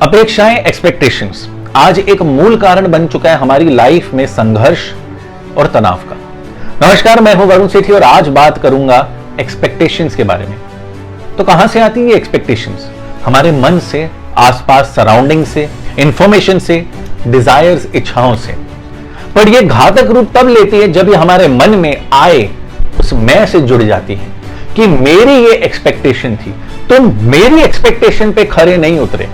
अपेक्षाएं, एक्सपेक्टेशंस आज एक मूल कारण बन चुका है हमारी लाइफ में संघर्ष और तनाव का। नमस्कार, मैं हूं वरुण सेठी और आज बात करूंगा एक्सपेक्टेशंस के बारे में। तो कहां से आती है एक्सपेक्टेशंस? हमारे मन से, आसपास सराउंडिंग से, इंफॉर्मेशन से, डिजायर्स, इच्छाओं से। पर यह घातक रूप तब लेती है जब ये हमारे मन में आए उस मैं से जुड़ जाती है कि मेरी ये एक्सपेक्टेशन थी, तुम मेरी एक्सपेक्टेशन पे खरे नहीं उतरे।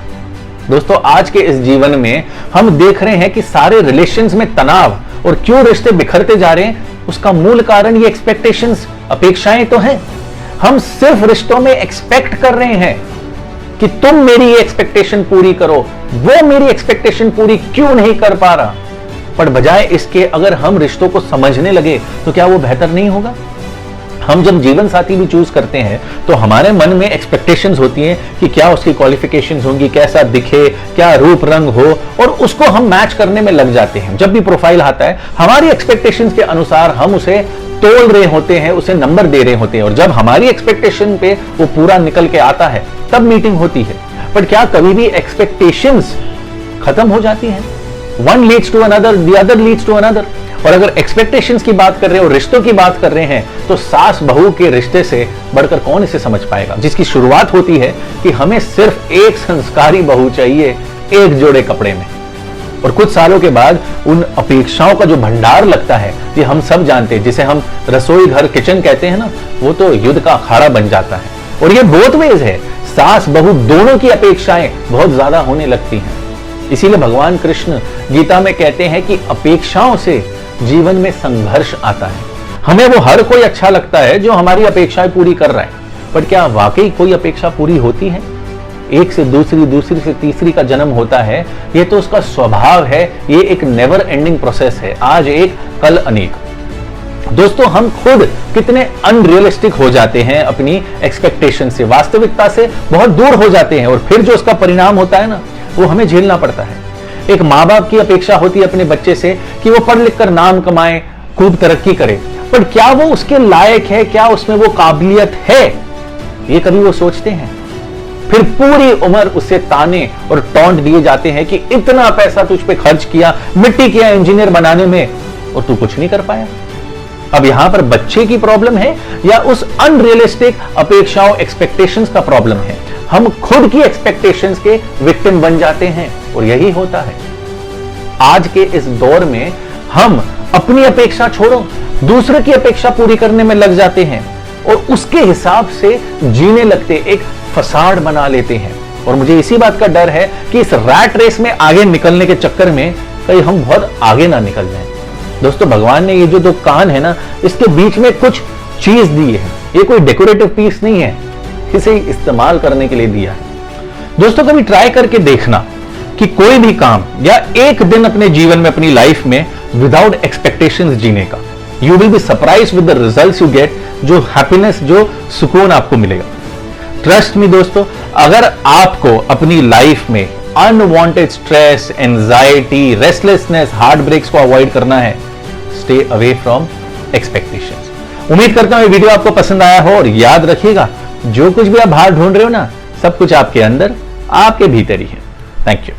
दोस्तों, आज के इस जीवन में हम देख रहे हैं कि सारे रिलेशंस में तनाव और क्यों रिश्ते बिखरते जा रहे हैं, उसका मूल कारण ये एक्सपेक्टेशंस, अपेक्षाएं तो हैं। हम सिर्फ रिश्तों में एक्सपेक्ट कर रहे हैं कि तुम मेरी ये एक्सपेक्टेशन पूरी करो, वो मेरी एक्सपेक्टेशन पूरी क्यों नहीं कर पा रहा। पर बजाय इसके अगर हम रिश्तों को समझने लगे तो क्या वो बेहतर नहीं होगा? हम जब जीवन साथी भी चूज करते हैं तो हमारे मन में एक्सपेक्टेशंस होती हैं कि क्या उसकी क्वालिफिकेशंस होंगी, कैसा दिखे, क्या रूप रंग हो, और उसको हम मैच करने में लग जाते हैं। जब भी प्रोफाइल आता है हमारी एक्सपेक्टेशंस के अनुसार हम उसे तोल रहे होते हैं, उसे नंबर दे रहे होते हैं, और जब हमारी एक्सपेक्टेशन पे वो पूरा निकल के आता है तब मीटिंग होती है। पर क्या कभी भी एक्सपेक्टेशंस खत्म हो जाती है? One leads to another, the other leads to another. और अगर एक्सपेक्टेशंस की बात कर रहे हो, रिश्तों की बात कर रहे हैं, तो सास बहू के रिश्ते से बढ़कर कौन इसे समझ पाएगा, जिसकी शुरुआत होती है कि हमें सिर्फ एक संस्कारी बहू चाहिए एक जोड़े कपड़े में। और कुछ सालों के बाद उन अपेक्षाओं का जो भंडार लगता है, ये हम सब जानते हैं, जिसे हम रसोई घर, किचन कहते हैं ना, वो तो युद्ध का अखाड़ा बन जाता है। और ये बोथ वेज है, सास बहू दोनों की अपेक्षाएं बहुत ज्यादा होने लगती हैं। इसीलिए भगवान कृष्ण गीता में कहते हैं कि अपेक्षाओं से जीवन में संघर्ष आता है। हमें वो हर कोई अच्छा लगता है जो हमारी अपेक्षाएं पूरी कर रहा है, पर क्या वाकई कोई अपेक्षा पूरी होती है? एक से दूसरी, दूसरी से तीसरी का जन्म होता है, ये तो उसका स्वभाव है, ये एक नेवर एंडिंग प्रोसेस है, आज एक कल अनेक। दोस्तों, हम खुद कितने अनरियलिस्टिक हो जाते हैं अपनी एक्सपेक्टेशन से, वास्तविकता से बहुत दूर हो जाते हैं, और फिर जो उसका परिणाम होता है ना, वो हमें झेलना पड़ता है। एक माँ बाप की अपेक्षा होती है अपने बच्चे से कि वो पढ़ लिख कर नाम कमाए, खूब तरक्की करे, पर क्या वो उसके लायक है, क्या उसमें वो काबिलियत है, ये कभी वो सोचते हैं? फिर पूरी उम्र उससे ताने और टॉन्ट दिए जाते हैं कि इतना पैसा तुझ पे खर्च किया, मिट्टी किया इंजीनियर बनाने में, और तू कुछ नहीं कर पाया। अब यहां पर बच्चे की प्रॉब्लम है या उस अनरियलिस्टिक अपेक्षाओं, एक्सपेक्टेशंस का प्रॉब्लम है? हम खुद की एक्सपेक्टेशंस के विक्टिम बन जाते हैं, और यही होता है आज के इस दौर में। हम अपनी अपेक्षा छोड़ो, दूसरे की अपेक्षा पूरी करने में लग जाते हैं और उसके हिसाब से जीने लगते, एक फसाड बना लेते हैं। और मुझे इसी बात का डर है कि इस रैट रेस में आगे निकलने के चक्कर में कहीं हम बहुत आगे ना निकल जाएं। दोस्तों, भगवान ने ये जो दो कान है ना, इसके बीच में कुछ चीज दी है। ये कोई डेकोरेटिव पीस नहीं है, इसे इस्तेमाल करने के लिए दिया है। दोस्तों, कभी ट्राई करके देखना कि कोई भी काम या एक दिन अपने जीवन में, अपनी लाइफ में विदाउट एक्सपेक्टेशंस जीने का। You will be surprised with the results you get, जो हैप्पीनेस, जो सुकून आपको मिलेगा। ट्रस्ट मी दोस्तों, अगर आपको अपनी लाइफ में unwanted stress, anxiety, restlessness, heart breaks को अवॉइड करना है, स्टे अवे फ्रॉम एक्सपेक्टेशंस। उम्मीद करता हूं ये वीडियो आपको पसंद आया हो, और याद रखिएगा, जो कुछ भी आप बाहर ढूंढ रहे हो ना, सब कुछ आपके अंदर, आपके भीतर ही है। Thank you.